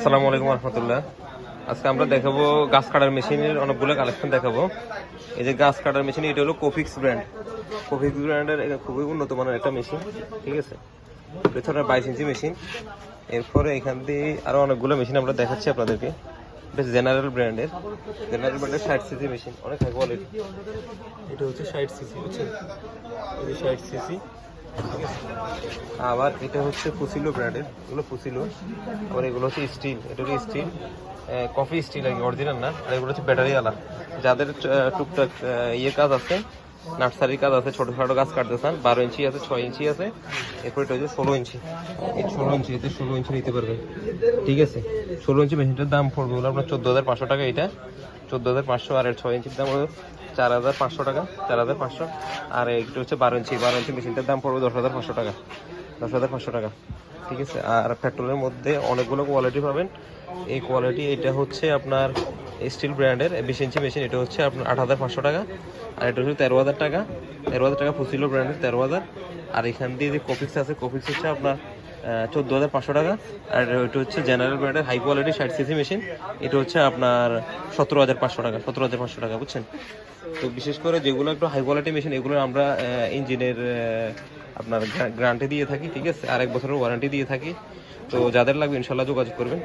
আসসালামু আলাইকুম রহমতুল্লাহ। আজকে আমরা দেখাবো গাছ কাটার মেশিনের অনেকগুলো কালেকশন দেখাবো। এই যে গাছ কাটার মেশিন, এটা হলো কোফিক্স ব্র্যান্ড। কোফিক্স ব্র্যান্ডের খুবই উন্নত মানের একটা মেশিন, ঠিক আছে। পেছনে 22 ইঞ্চি মেশিন। এরপরে এখান দিয়ে আরো অনেকগুলো মেশিন আমরা দেখাচ্ছি আপনাদেরকে। বেশ জেনারেল ব্র্যান্ডের 60 সিসি মেশিন, অনেক হাই কোয়ালিটি। এটা হচ্ছে 60 সিসি, বুঝছেন, এই যে 60 সিসি। আবার এটা হচ্ছে ফুসিলো ব্র্যান্ডের, এগুলো ফুসিলো। আবার এগুলো হচ্ছে স্টিল, এটা হচ্ছে স্টিল, কফি স্টিল আর কি, অরিজিনাল না। আর এগুলো হচ্ছে ব্যাটারি আলা। যাদের টুকটাক ইয়ে কাজ আছে, নার্সারির কাজ আছে, ছোটখাটো গাছ কাটতে চান, 12 ইঞ্চি আছে, 6 ইঞ্চি আছে। এরপর এটা হচ্ছে 16 ইঞ্চি। এই 16 ইঞ্চি, এতে 16 ইঞ্চি নিতে পারবেন, ঠিক আছে। 16 ইঞ্চি মেশিনটার দাম পড়বে হলো আপনার 14,500 টাকা। এটা 14,500। আর এর 6 ইঞ্চির দাম হলো 4,500 টাকা, 4,500। আর এটা হচ্ছে 12 ইঞ্চি, 12 ইঞ্চি মেশিনটার দাম পড়বে 10,500 টাকা, 10,500 টাকা, ঠিক আছে। আর পেট্রোলের মধ্যে অনেকগুলো কোয়ালিটি পাবেন। এই কোয়ালিটি, এটা হচ্ছে আপনার স্টিল ব্র্যান্ডের 20 ইঞ্চি মেশিন, এটা হচ্ছে আপনার 8,500 টাকা। আর এটা হচ্ছে 13,000 টাকা, 13,000 টাকা ফুসিলো ব্র্যান্ডের 13,000। আর এখান দিয়ে যে কপিক্স আছে, কপিক্স হচ্ছে আপনার 14,500 টাকা। আর এটা হচ্ছে জেনারেল ব্র্যান্ডের হাই কোয়ালিটি 60 সিসি মেশিন, এটা হচ্ছে আপনার 17,500 টাকা, 17,500 টাকা, বুঝছেন। তো বিশেষ করে যেগুলো একটু হাই কোয়ালিটি মেশিন, এগুলো আমরা ইঞ্জিনের আপনার গ্যারান্টি দিয়ে থাকি, ঠিক আছে। আর 1 বছরের ওয়ারেন্টি দিয়ে থাকি। তো যাদের লাগবে ইনশাল্লাহ যোগাযোগ করবেন।